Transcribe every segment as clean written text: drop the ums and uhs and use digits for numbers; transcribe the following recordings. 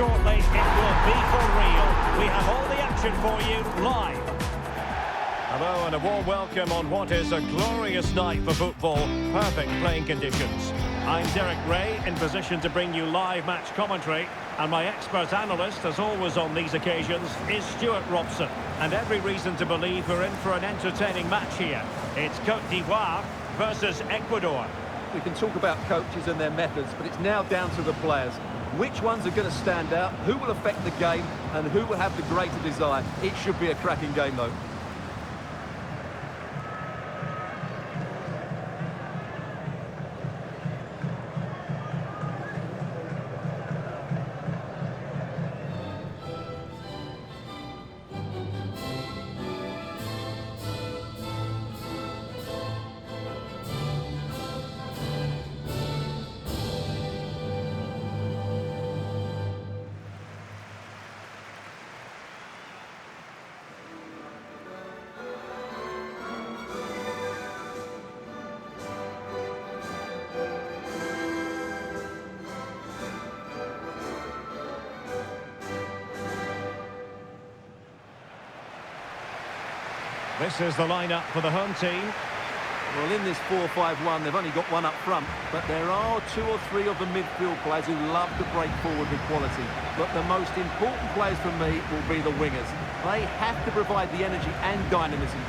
shortly, it will be for real. We have all the action for you live. Hello and a warm welcome on what is a glorious night for football. Perfect playing conditions. I'm Derek Ray, in position to bring you live match commentary. And my expert analyst, as always on these occasions, is Stuart Robson. And every reason to believe we're in for an entertaining match here. It's Côte d'Ivoire versus Ecuador. We can talk about coaches and their methods, but it's now down to the players. Which ones are going to stand out, who will affect the game, and who will have the greater desire. It should be a cracking game, though. This is the lineup for the home team. Well, in this 4-5-1, they've only got one up front, but there are two or three of the midfield players who love to break forward with quality. But the most important players for me will be the wingers. They have to provide the energy and dynamism.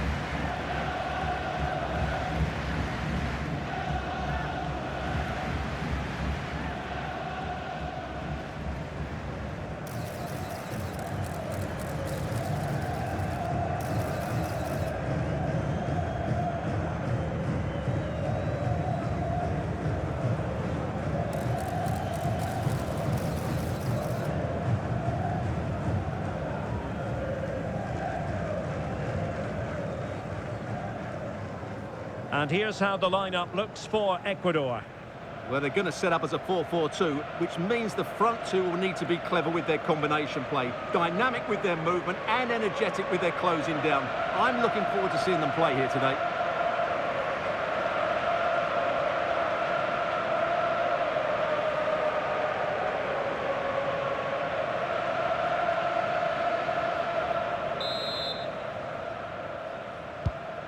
And here's how the lineup looks for Ecuador. Well, they're going to set up as a 4-4-2, which means the front two will need to be clever with their combination play, dynamic with their movement and energetic with their closing down. I'm looking forward to seeing them play here today.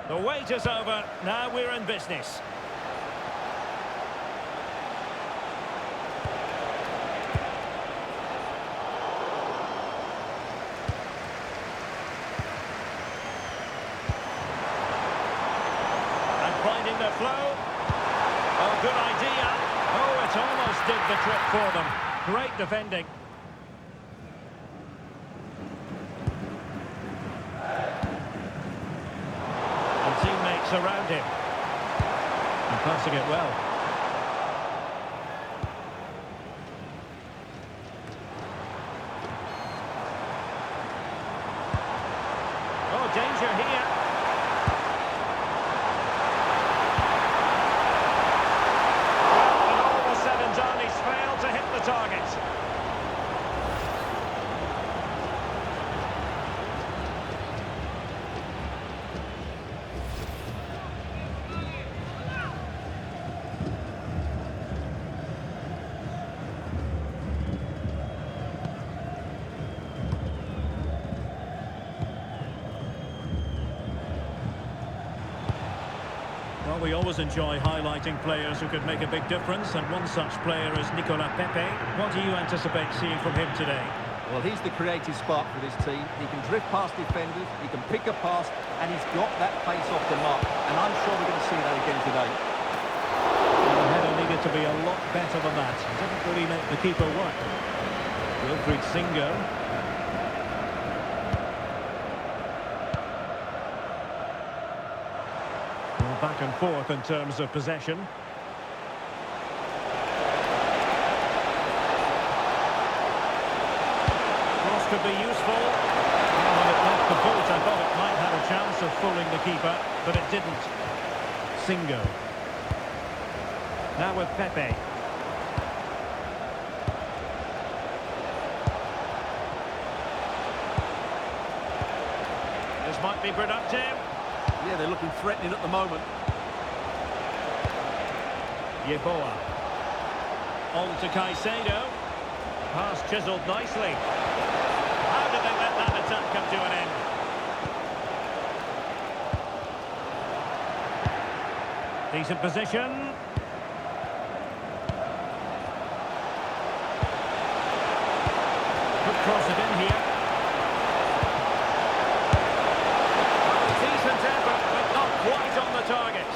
The wait is over, now we're in business. And finding the flow. Oh, good idea. Oh, it almost did the trick for them. Great defending. Teammates around him and passing it well. Oh, danger here. Well, when all was said and done, he's failed to hit the target. Well, we always enjoy highlighting players who could make a big difference, and one such player is Nicolas Pepe. What do you anticipate seeing from him today? Well, he's the creative spark for this team. He can drift past defenders, he can pick a pass, and he's got that pace off the mark. And I'm sure we're going to see that again today. Well, the header needed to be a lot better than that. Didn't really make the keeper work. Wilfried Singo. Back and forth in terms of possession. Cross could be useful. Oh, when it left the boot, I thought it might have a chance of fooling the keeper, but it didn't. Singo. Now with Pepe. This might be productive. Yeah, they're looking threatening at the moment. Yeboah. On to Caicedo. Pass chiselled nicely. How did they let that attack come to an end? Decent position. Could cross it in here. Decent effort, but not quite on the target.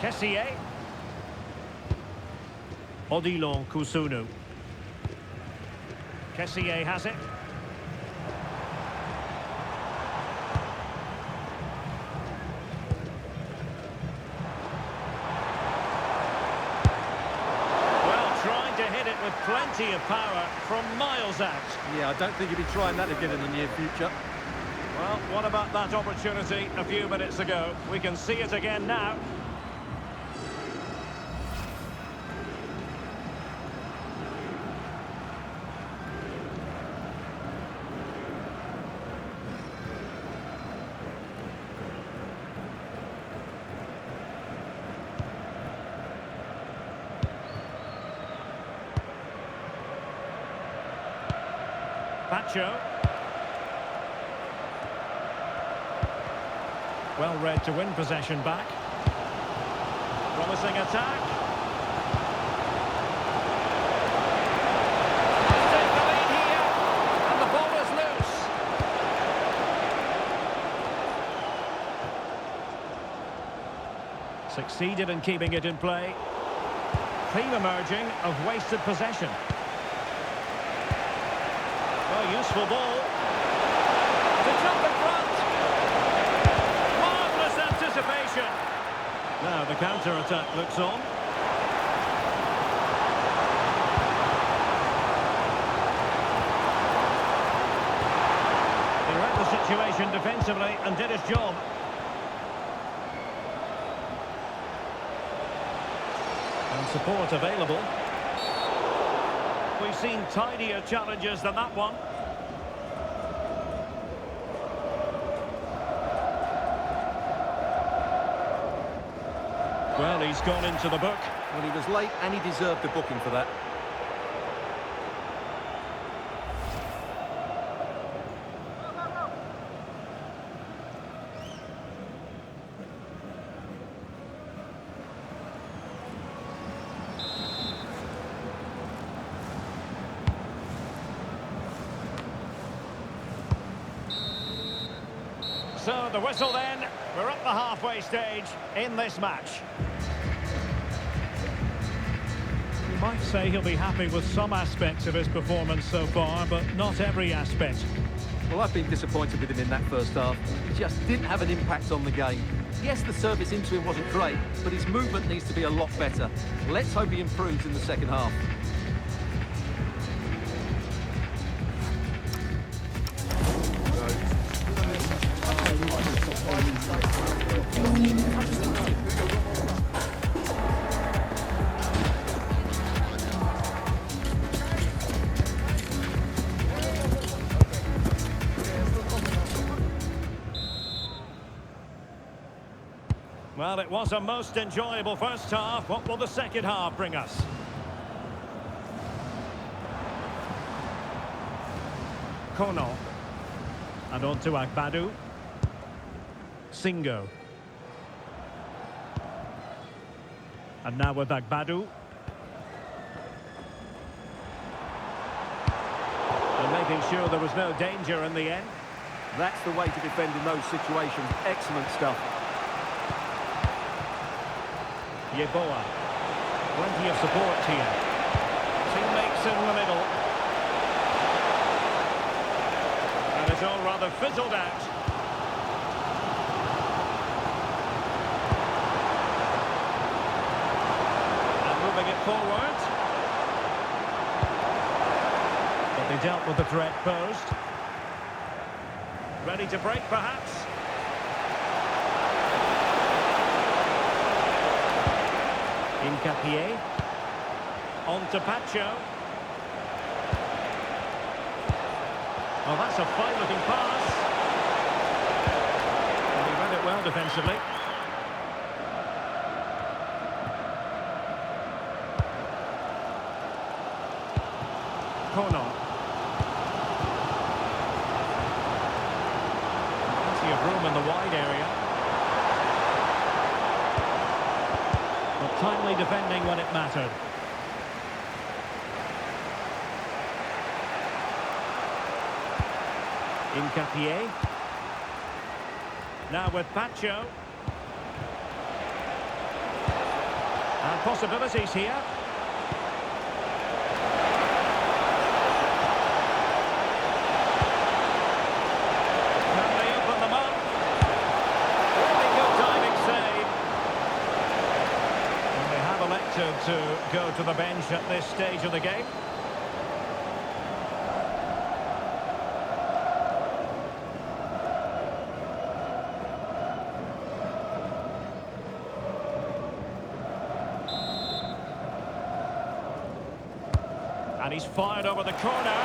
Kessié. Odilon Kusunu. Kessié has it. Well, trying to hit it with plenty of power from miles out. Yeah, I don't think he'll be trying that again in the near future. Well, what about that opportunity a few minutes ago? We can see it again now. Pacho. Well read to win possession back. Promising attack. Let's take the lead here. And the ball is loose. Succeeded in keeping it in play. Theme emerging of wasted possession. Oh, useful ball. To jump in front. Marvellous anticipation. Now the counter-attack looks on. He read the situation defensively and did his job. And support available. We've seen tidier challenges than that one. Well, he's gone into the book. Well, he was late and he deserved a booking for that. So the whistle then, we're at the halfway stage in this match. You might say he'll be happy with some aspects of his performance so far, but not every aspect. Well, I've been disappointed with him in that first half. He just didn't have an impact on the game. Yes, the service into him wasn't great, but his movement needs to be a lot better. Let's hope he improves in the second half. Well, it was a most enjoyable first half. What will the second half bring us? Kono. And on to Agbadu. Singo. And now with Agbadu. And making sure there was no danger in the end. That's the way to defend in those situations. Excellent stuff. Yeboah. Plenty of support here. Teammates in the middle. And it's all rather fizzled out. And moving it forward. But they dealt with the threat posed. Ready to break, perhaps? Hincapié. On to Pacho. Well, that's a fine-looking pass. And he read it well defensively. Côte. Plenty of room in the wide area. But timely defending when it mattered. Hincapié. Now with Pacho. And possibilities here. Can they open them up? Really good timing save. And they have elected to go to the bench at this stage of the game. And he's fired over the corner.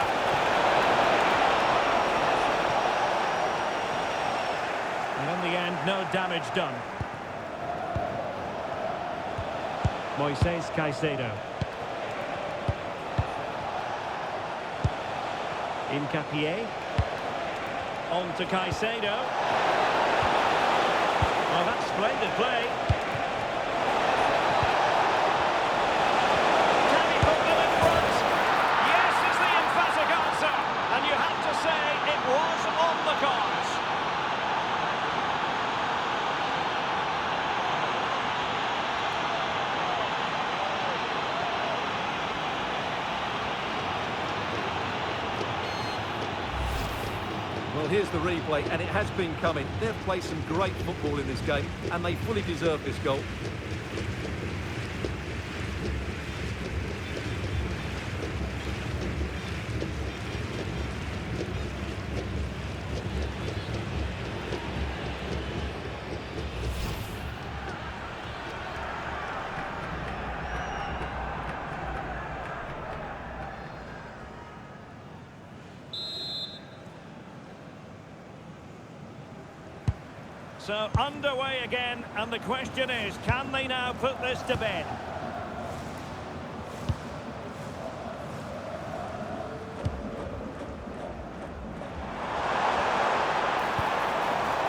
And in the end, no damage done. Moises Caicedo. Hincapié. On to Caicedo. Oh, that's splendid play. Well, here's the replay, and it has been coming. They've played some great football in this game, and they fully deserve this goal. So underway again, and the question is, can they now put this to bed?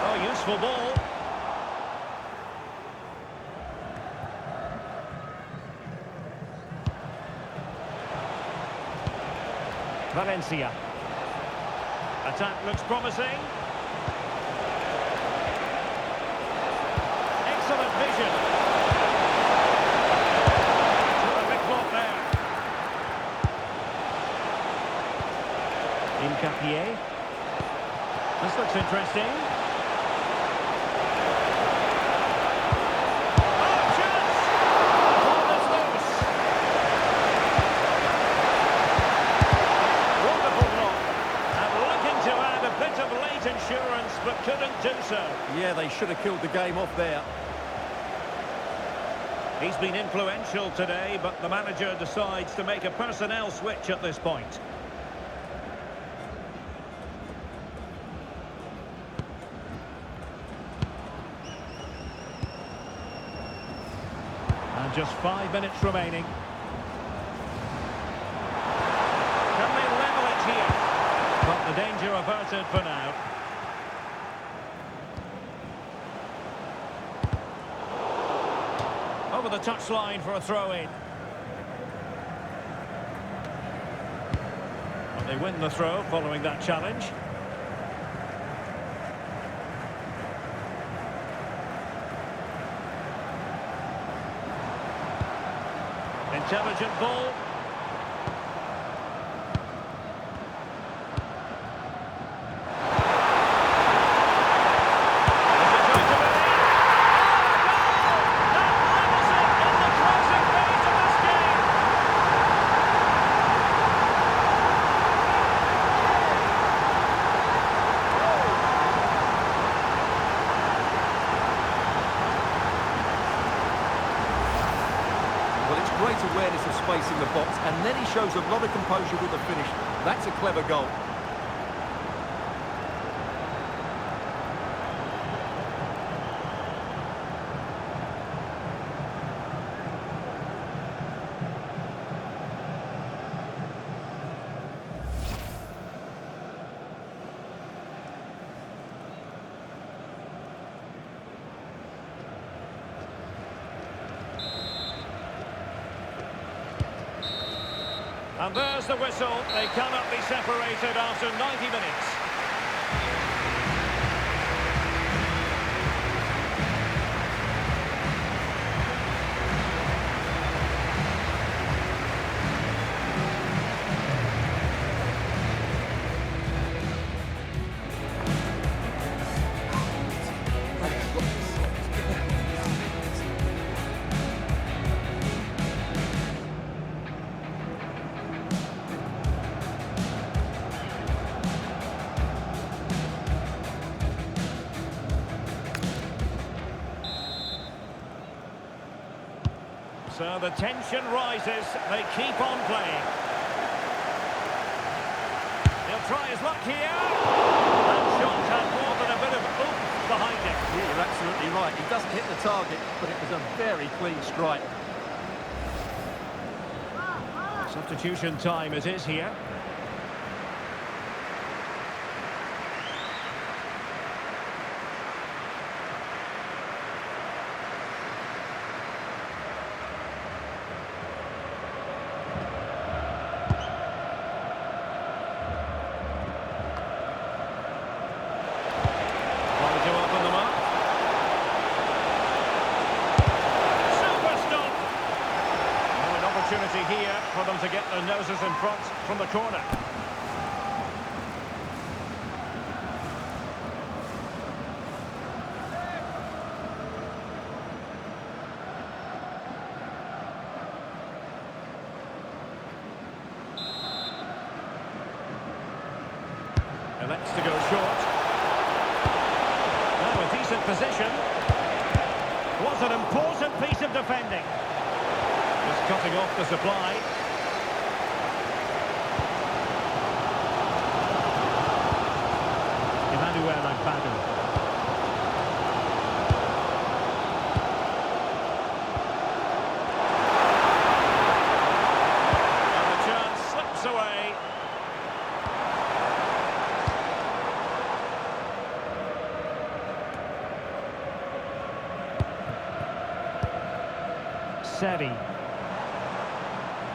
Oh, useful ball. Valencia. Attack looks promising. Excellent vision. Terrific block there. Hincapié. This looks interesting. Oh, chance! Ball is loose. Wonderful block. And looking to add a bit of late insurance, but couldn't do so. Yeah, they should have killed the game off there. He's been influential today, but the manager decides to make a personnel switch at this point. And just 5 minutes remaining. Can they level it here? But the danger averted for now. Over the touchline for a throw-in. And they win the throw following that challenge. Intelligent ball. awareness of space in the box, and then he shows a lot of composure with the finish. That's a clever goal. And there's the whistle. They cannot be separated after 90 minutes. So the tension rises, they keep on playing. He'll try his luck here. That shot had more than a bit of oomph behind it. Yeah, you're absolutely right. He doesn't hit the target, but it was a very clean strike. Substitution time it is here. Opportunity here for them to get their noses in front from the corner. Elects to go short. Now a decent position. Was an important piece of defending. Just cutting off the supply. And the chance slips away. Seri.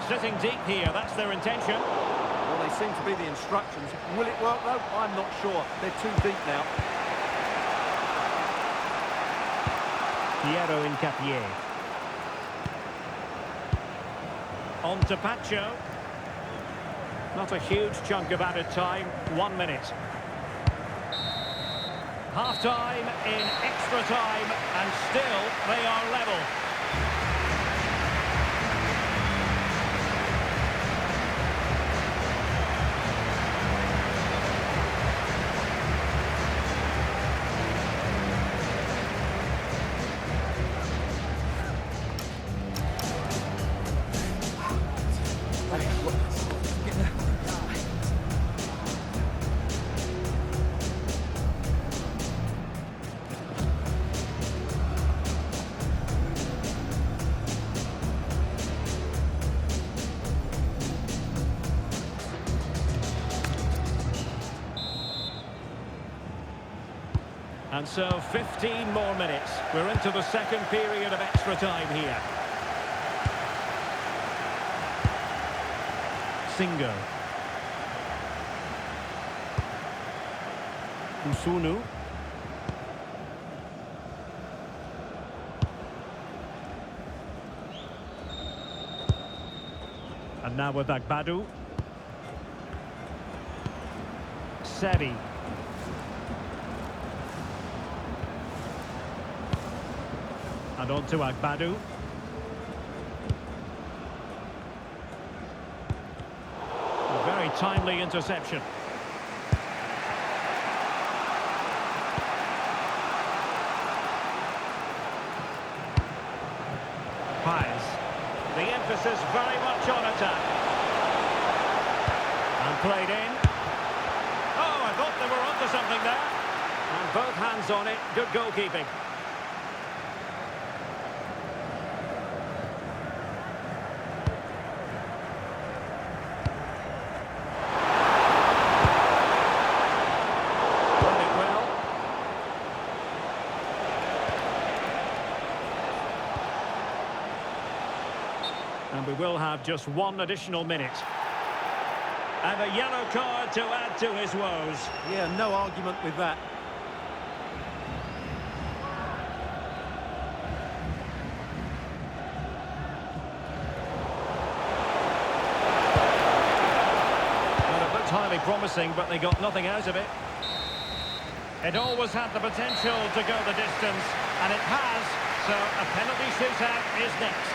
Sitting deep here, that's their intention. Well, they seem to be the instructions. Will it work, though? I'm not sure. They're too deep now. Piero Incapié. On to Pacho. Not a huge chunk of added time. 1 minute. Half-time in extra time, and still they are level. And so 15 more minutes. We're into the second period of extra time here. Singo. Usunu. And now with Agbadu. Seri. And on to Agbadu. A very timely interception. Paz. The emphasis very much on attack. And played in. Oh, I thought they were onto something there. And both hands on it. Good goalkeeping. Running well. And we will have just one additional minute. And a yellow card to add to his woes. Yeah, no argument with that. Well, it looked highly promising, but they got nothing out of it. It always had the potential to go the distance, and it has. So a penalty shootout is next.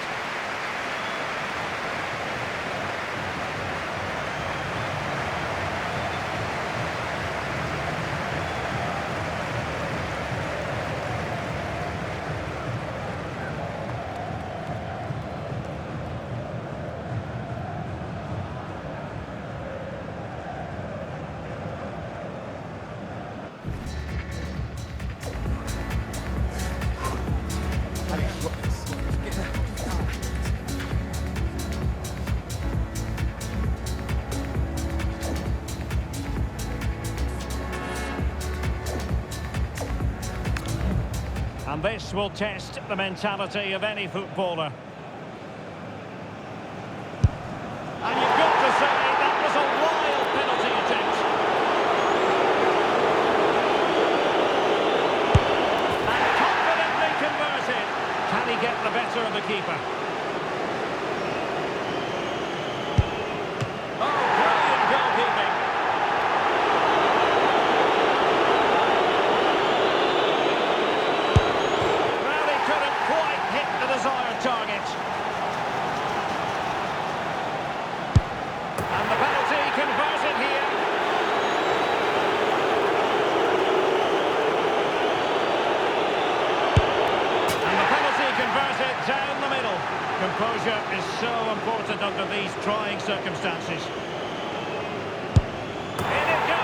And this will test the mentality of any footballer. And you've got to say that was a wild penalty attempt. And confidently converted. Can he get the better of the keeper? Oh, brilliant goalkeeping. Desired target. And the penalty converted here. And the penalty converted down the middle. Composure is so important under these trying circumstances. In it goes.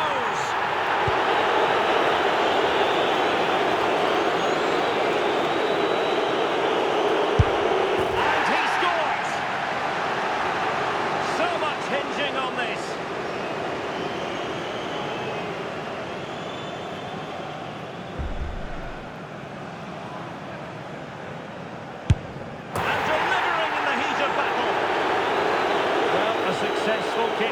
On this. And delivering in the heat of battle. Well, a successful kick.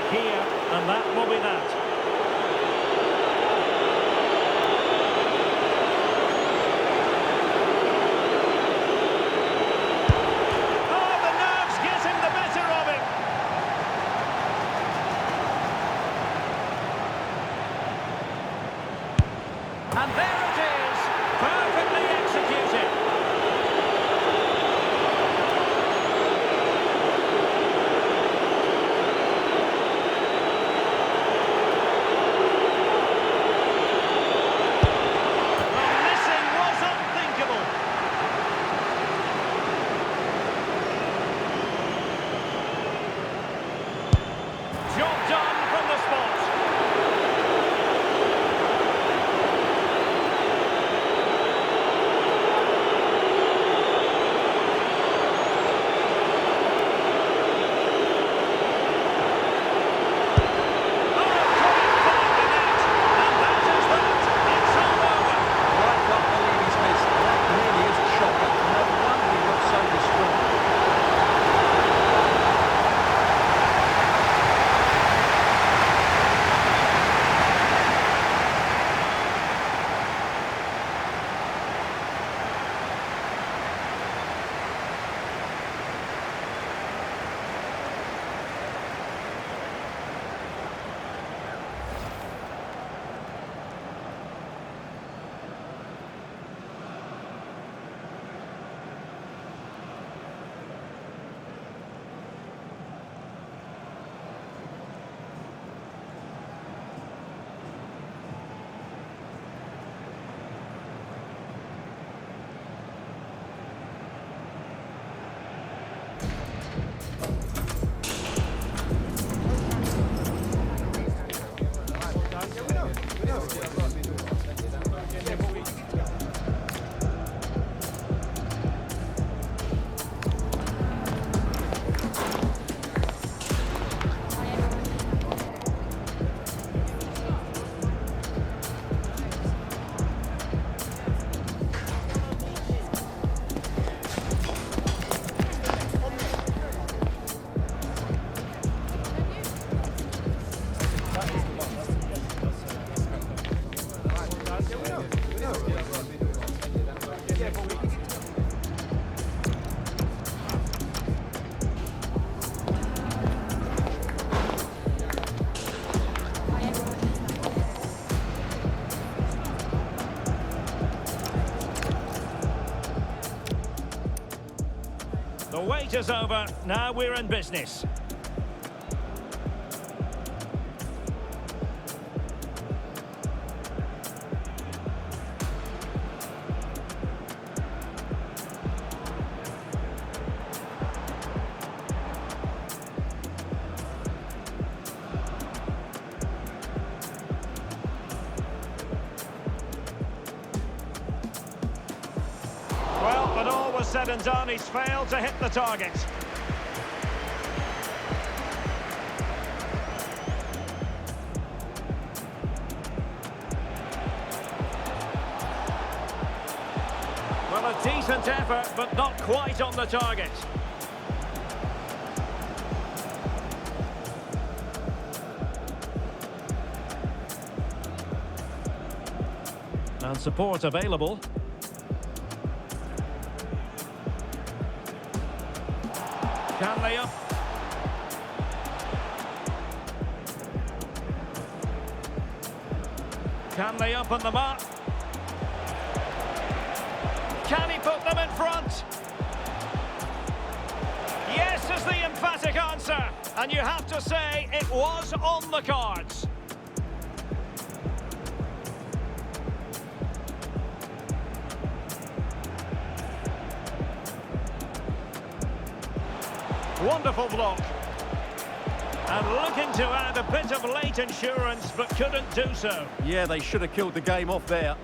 The wait is over. Now we're in business. Well, when all was said and done, he's failed to hit the target. Well, a decent effort, but not quite on the target. And support available. Can lay up. Can lay up on the mark. Can he put them in front? Yes is the emphatic answer. And you have to say it was on the cards. Wonderful block. And looking to add a bit of late insurance, but couldn't do so. Yeah, they should have killed the game off there.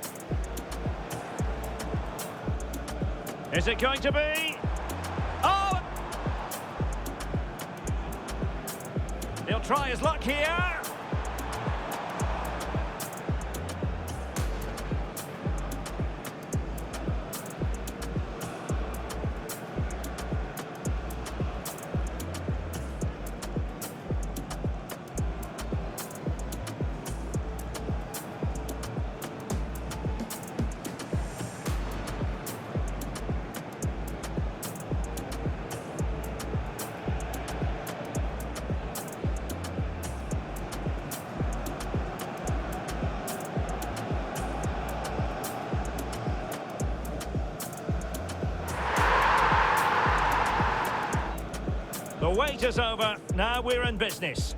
Is it going to be? Oh! He'll try his luck here. The wait is over. Now we're in business.